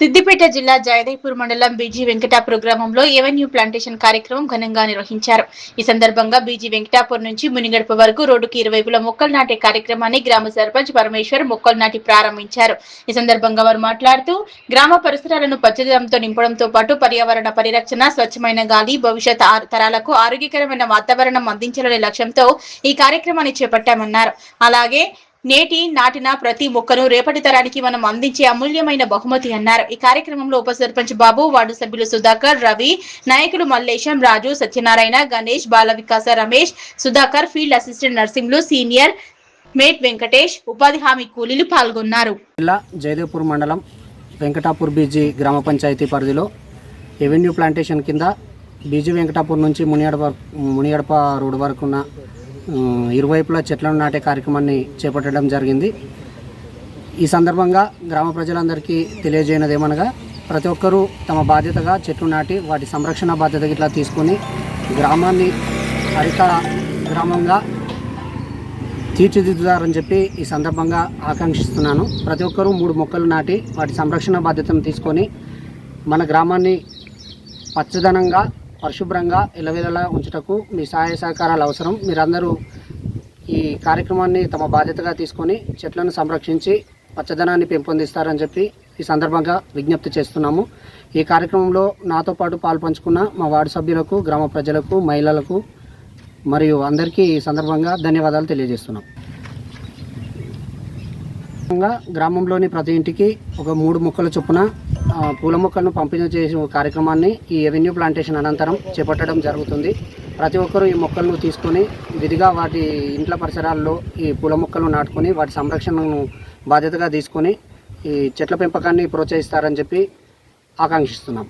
సిద్దిపేట జిల్లా జయదేపూర్ మండలం బీజీ వెంకటాపూర్ గ్రామంలో ఎవెన్యూ ప్లాంటేషన్ కార్యక్రమం ఘనంగా నిర్వహించారు. ఈ సందర్భంగా బీజీ వెంకటాపూర్ నుంచి మునిగడప వరకు రోడ్డుకి ఇరువైపులా మొక్కలు నాటే కార్యక్రమాన్ని గ్రామ సర్పంచ్ పరమేశ్వర్ మొక్కలు నాటి ప్రారంభించారు. ఈ సందర్భంగా వారు మాట్లాడుతూ గ్రామ పరిసరాలను పచ్చదనంతో నింపడంతో పాటు పర్యావరణ పరిరక్షణ, స్వచ్ఛమైన గాలి, భవిష్యత్ తరాలకు ఆరోగ్యకరమైన వాతావరణం అందించాలనే లక్ష్యంతో ఈ కార్యక్రమాన్ని చేపట్టామన్నారు. అలాగే నేటి నాటిన ప్రతి మొక్కను రేపటి తరానికి మనం అందించే అమూల్యమైన బహుమతి అన్నారు. ఈ కార్యక్రమంలో ఉప సర్పంచ్ బాబు, వార్డు సభ్యులు సుధాకర్, రవి, నాయకులు Mallesham, Raju, Satyanarayana, Ganesh, Bala Vikasa Ramesh, Sudhakar, field assistant Narsimhulu, senior mate Venkatesh, ఉపాధి హామీ కూలీలు పాల్గొన్నారు. జిల్లా జయదేపూర్ మండలం వెంకటాపూర్ బీజీ గ్రామ పంచాయతీ పరిధిలో ఎవెన్యూ ప్లాంటేషన్ కింద బీజీ వెంకటాపూర్ నుంచి మునియడప రోడ్డు వరకు ఉన్న ఇరువైపులా చెట్లను నాటే కార్యక్రమాన్ని చేపట్టడం జరిగింది. ఈ సందర్భంగా గ్రామ ప్రజలందరికీ తెలియజేయనది ఏమనగా ప్రతి ఒక్కరూ తమ బాధ్యతగా చెట్లు నాటి వాటి సంరక్షణ బాధ్యత ఇట్లా తీసుకొని గ్రామాన్ని హరిత గ్రామంగా తీర్చిదిద్దుతారని చెప్పి ఈ సందర్భంగా ఆకాంక్షిస్తున్నాను. ప్రతి ఒక్కరూ 3 మొక్కలు నాటి వాటి సంరక్షణ బాధ్యతను తీసుకొని మన గ్రామాన్ని పచ్చదనంగా పరిశుభ్రంగా ఎల్లవేళలా ఉంచుటకు మీ సహాయ సహకారాలు అవసరం. మీరందరూ ఈ కార్యక్రమాన్ని తమ బాధ్యతగా తీసుకొని చెట్లను సంరక్షించి పచ్చదనాన్ని పెంపొందిస్తారని చెప్పి ఈ సందర్భంగా విజ్ఞప్తి చేస్తున్నాము. ఈ కార్యక్రమంలో నాతో పాటు పాల్పంచుకున్న మా వార్డు సభ్యులకు, గ్రామ ప్రజలకు, మహిళలకు మరియు అందరికీ ఈ సందర్భంగా ధన్యవాదాలు తెలియజేస్తున్నాం. గ్రామంలోని ప్రతి ఇంటికి ఒక 3 మొక్కల చొప్పున పూల మొక్కలను పంపిణీ చేసే కార్యక్రమాన్ని ఈ ఎవెన్యూ ప్లాంటేషన్ అనంతరం చేపట్టడం జరుగుతుంది. ప్రతి ఒక్కరూ ఈ మొక్కలను తీసుకొని విధిగా వాటి ఇంట్ల పరిసరాల్లో ఈ పూల మొక్కలను నాటుకొని వాటి సంరక్షణను బాధ్యతగా తీసుకొని ఈ చెట్ల పెంపకాన్ని ప్రోత్సహిస్తారని చెప్పి ఆకాంక్షిస్తున్నాం.